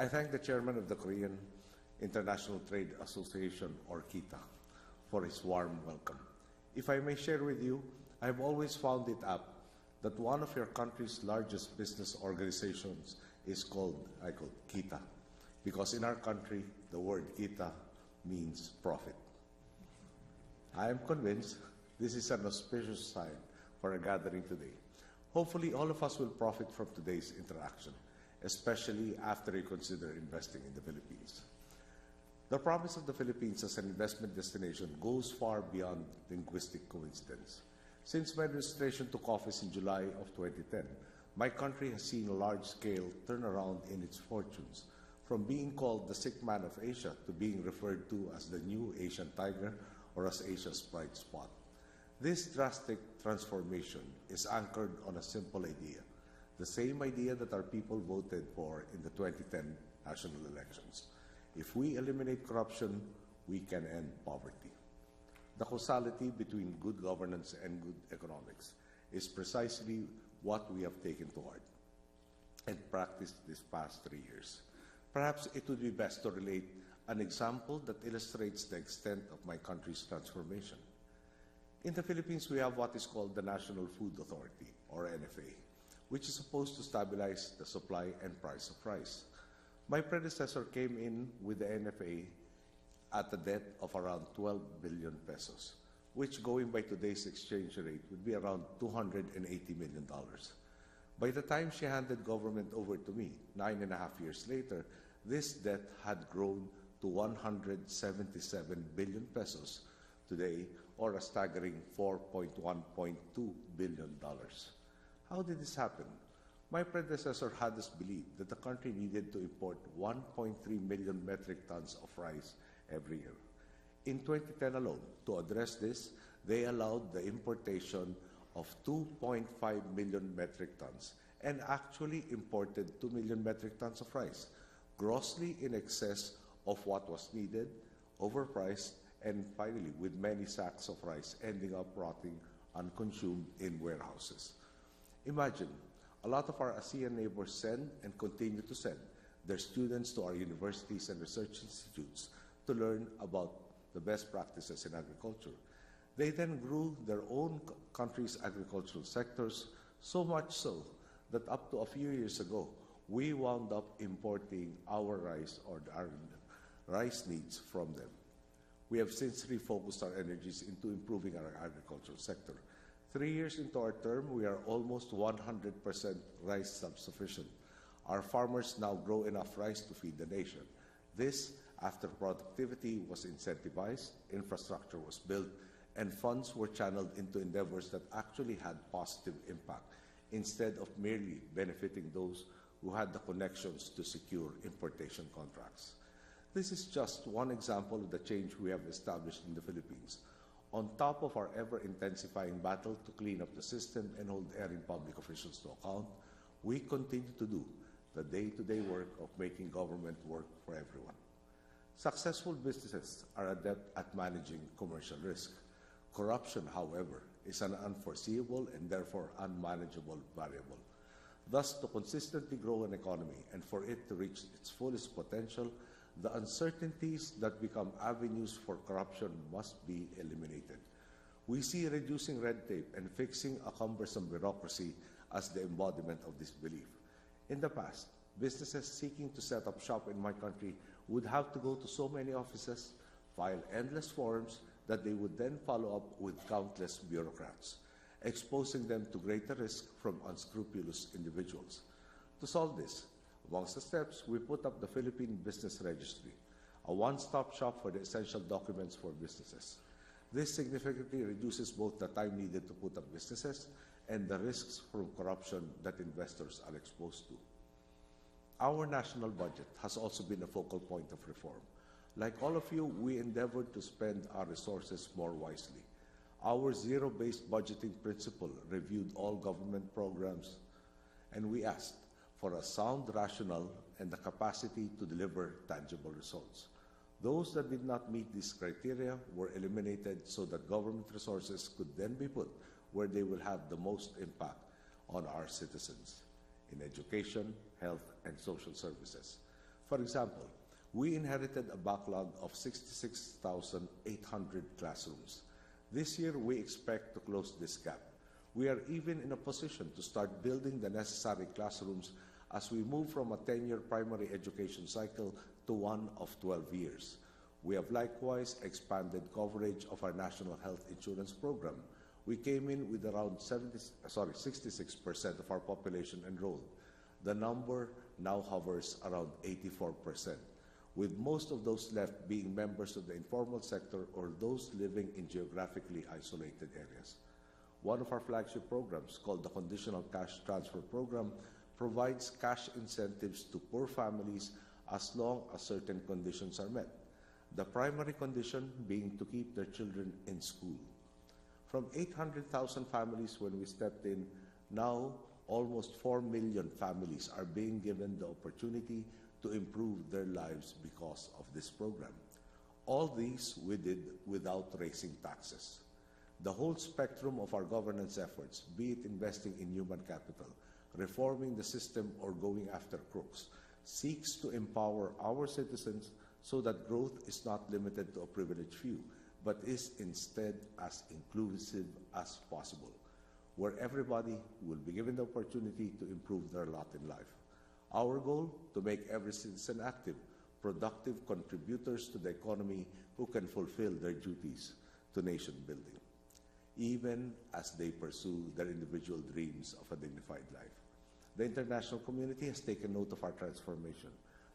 I thank the chairman of the Korean International Trade Association, or KITA, for his warm welcome. If I may share with you, I've always found it apt that one of your country's largest business organizations is called, KITA, because in our country, the word kita means profit. I am convinced this is an auspicious sign for a gathering today. Hopefully, all of us will profit from today's interaction, especially after you consider investing in the Philippines. The promise of the Philippines as an investment destination goes far beyond linguistic coincidence. Since my administration took office in July of 2010, my country has seen a large-scale turnaround in its fortunes, from being called the sick man of Asia to being referred to as the new Asian tiger or as Asia's bright spot. This drastic transformation is anchored on a simple idea, the same idea that our people voted for in the 2010 national elections. If we eliminate corruption, we can end poverty. The causality between good governance and good economics is precisely what we have taken to heart and practiced these past 3 years. Perhaps it would be best to relate an example that illustrates the extent of my country's transformation. In the Philippines, we have what is called the National Food Authority, or NFA, which is supposed to stabilize the supply and price of rice. My predecessor came in with the NFA at a debt of around 12 billion pesos, which going by today's exchange rate would be around $280 million. By the time she handed government over to me, 9.5 years later, this debt had grown to 177 billion pesos today, or a staggering $4.1.2 billion. How did this happen? My predecessor had us believe that the country needed to import 1.3 million metric tons of rice every year. In 2010 alone, to address this, they allowed the importation of 2.5 million metric tons and actually imported 2 million metric tons of rice, grossly in excess of what was needed, overpriced, and finally with many sacks of rice ending up rotting unconsumed in warehouses. Imagine, a lot of our ASEAN neighbors send and continue to send their students to our universities and research institutes to learn about the best practices in agriculture. They then grew their own country's agricultural sectors, so much so that up to a few years ago, we wound up importing our rice or our rice needs from them. We have since refocused our energies into improving our agricultural sector. 3 years into our term, we are almost 100% rice self-sufficient. Our farmers now grow enough rice to feed the nation. This, after productivity was incentivized, infrastructure was built, and funds were channeled into endeavors that actually had positive impact, instead of merely benefiting those who had the connections to secure importation contracts. This is just one example of the change we have established in the Philippines. On top of our ever-intensifying battle to clean up the system and hold erring public officials to account, we continue to do the day-to-day work of making government work for everyone. Successful businesses are adept at managing commercial risk. Corruption, however, is an unforeseeable and therefore unmanageable variable. Thus, to consistently grow an economy and for it to reach its fullest potential, the uncertainties that become avenues for corruption must be eliminated. We see reducing red tape and fixing a cumbersome bureaucracy as the embodiment of this belief. In the past, businesses seeking to set up shop in my country would have to go to so many offices, file endless forms that they would then follow up with countless bureaucrats, exposing them to greater risk from unscrupulous individuals. To solve this, amongst the steps, we put up the Philippine Business Registry, a one-stop shop for the essential documents for businesses. This significantly reduces both the time needed to put up businesses and the risks from corruption that investors are exposed to. Our national budget has also been a focal point of reform. Like all of you, we endeavored to spend our resources more wisely. Our zero-based budgeting principle reviewed all government programs, and we asked for a sound rationale and the capacity to deliver tangible results. Those that did not meet these criteria were eliminated so that government resources could then be put where they will have the most impact on our citizens, in education, health, and social services. For example, we inherited a backlog of 66,800 classrooms. This year, we expect to close this gap. We are even in a position to start building the necessary classrooms as we move from a 10-year primary education cycle to one of 12 years. We have likewise expanded coverage of our national health insurance program. We came in with around 66% of our population enrolled. The number now hovers around 84%, with most of those left being members of the informal sector or those living in geographically isolated areas. One of our flagship programs, called the Conditional Cash Transfer Program, provides cash incentives to poor families as long as certain conditions are met. The primary condition being to keep their children in school. From 800,000 families when we stepped in, now almost 4 million families are being given the opportunity to improve their lives because of this program. All these we did without raising taxes. The whole spectrum of our governance efforts, be it investing in human capital, reforming the system, or going after crooks, seeks to empower our citizens so that growth is not limited to a privileged few, but is instead as inclusive as possible, where everybody will be given the opportunity to improve their lot in life. Our goal, to make every citizen active, productive contributors to the economy who can fulfill their duties to nation building, even as they pursue their individual dreams of a dignified life. The international community has taken note of our transformation.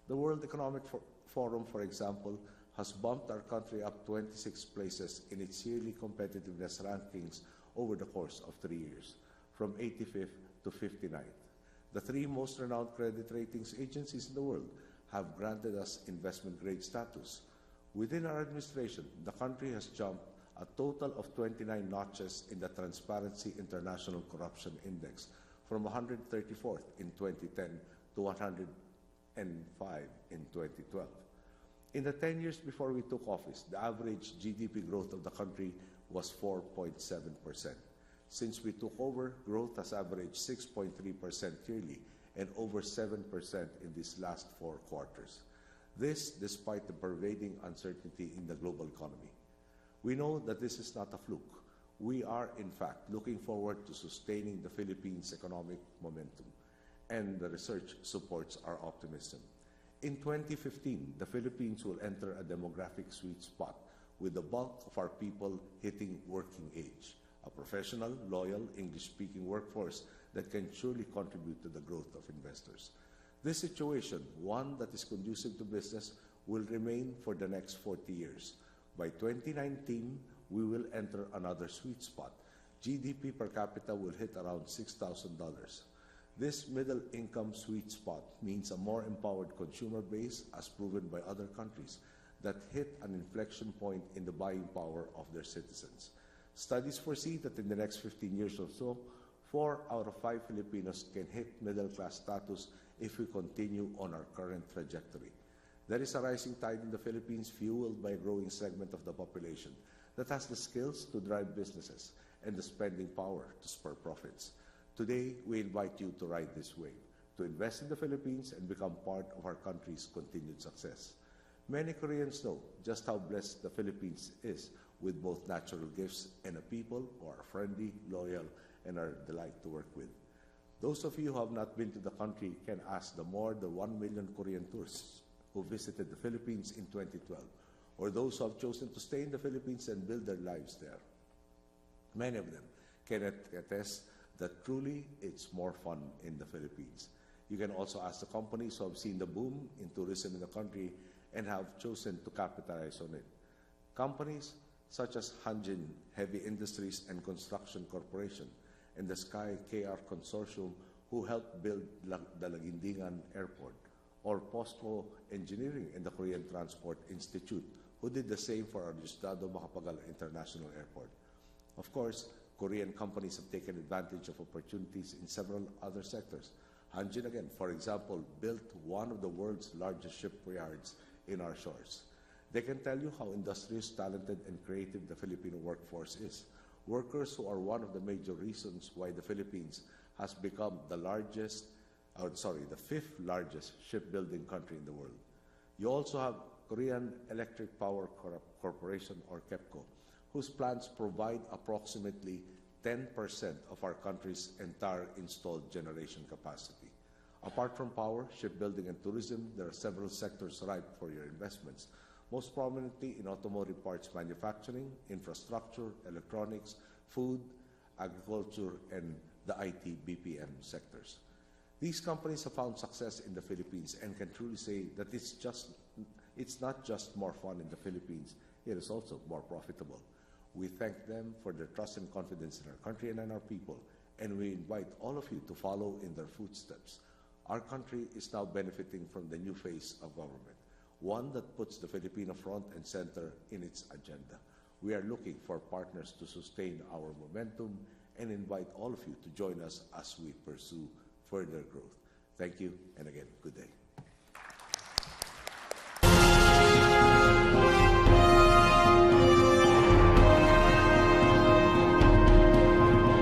The World Economic Forum, for example, has bumped our country up 26 places in its yearly competitiveness rankings over the course of 3 years, from 85th to 59th. The 3 most renowned credit ratings agencies in the world have granted us investment-grade status. Within our administration, the country has jumped a total of 29 notches in the Transparency International Corruption Index, from 134th in 2010 to 105 in 2012. In the 10 years before we took office, the average GDP growth of the country was 4.7%. Since we took over, growth has averaged 6.3% yearly and over 7% in these last 4 quarters. This despite the pervading uncertainty in the global economy. We know that this is not a fluke. We are, in fact, looking forward to sustaining the Philippines' economic momentum, and the research supports our optimism. In 2015, the Philippines will enter a demographic sweet spot, with the bulk of our people hitting working age, a professional, loyal, English-speaking workforce that can surely contribute to the growth of investors. This situation, one that is conducive to business, will remain for the next 40 years. By 2019, we will enter another sweet spot. GDP per capita will hit around $6,000. This middle-income sweet spot means a more empowered consumer base, as proven by other countries, that hit an inflection point in the buying power of their citizens. Studies foresee that in the next 15 years or so, 4 out of 5 Filipinos can hit middle-class status if we continue on our current trajectory. There is a rising tide in the Philippines, fueled by a growing segment of the population that has the skills to drive businesses and the spending power to spur profits. Today, we invite you to ride this wave, to invest in the Philippines and become part of our country's continued success. Many Koreans know just how blessed the Philippines is, with both natural gifts and a people who are friendly, loyal, and are a delight to work with. Those of you who have not been to the country can ask the more than 1 million Korean tourists who visited the Philippines in 2012, or those who have chosen to stay in the Philippines and build their lives there. Many of them can attest that truly it's more fun in the Philippines. You can also ask the companies who have seen the boom in tourism in the country and have chosen to capitalize on it. Companies such as Hanjin Heavy Industries and Construction Corporation and the Sky KR Consortium, who helped build the Laguindingan Airport, or POSCO Engineering and the Korean Transport Institute, who did the same for our Diosdado Macapagal International Airport. Of course, Korean companies have taken advantage of opportunities in several other sectors. Hanjin, again, for example, built one of the world's largest shipyards in our shores. They can tell you how industrious, talented, and creative the Filipino workforce is. Workers who are one of the major reasons why the Philippines has become the largest the fifth largest shipbuilding country in the world. You also have Korean Electric Power Corporation, or KEPCO, whose plants provide approximately 10% of our country's entire installed generation capacity. Apart from power, shipbuilding, and tourism, there are several sectors ripe for your investments, most prominently in automotive parts manufacturing, infrastructure, electronics, food, agriculture, and the IT BPM sectors. These companies have found success in the Philippines and can truly say that it's not just more fun in the Philippines, it is also more profitable. We thank them for their trust and confidence in our country and in our people, and we invite all of you to follow in their footsteps. Our country is now benefiting from the new phase of government, one that puts the Filipino front and center in its agenda. We are looking for partners to sustain our momentum and invite all of you to join us as we pursue further growth. Thank you, and again, good day.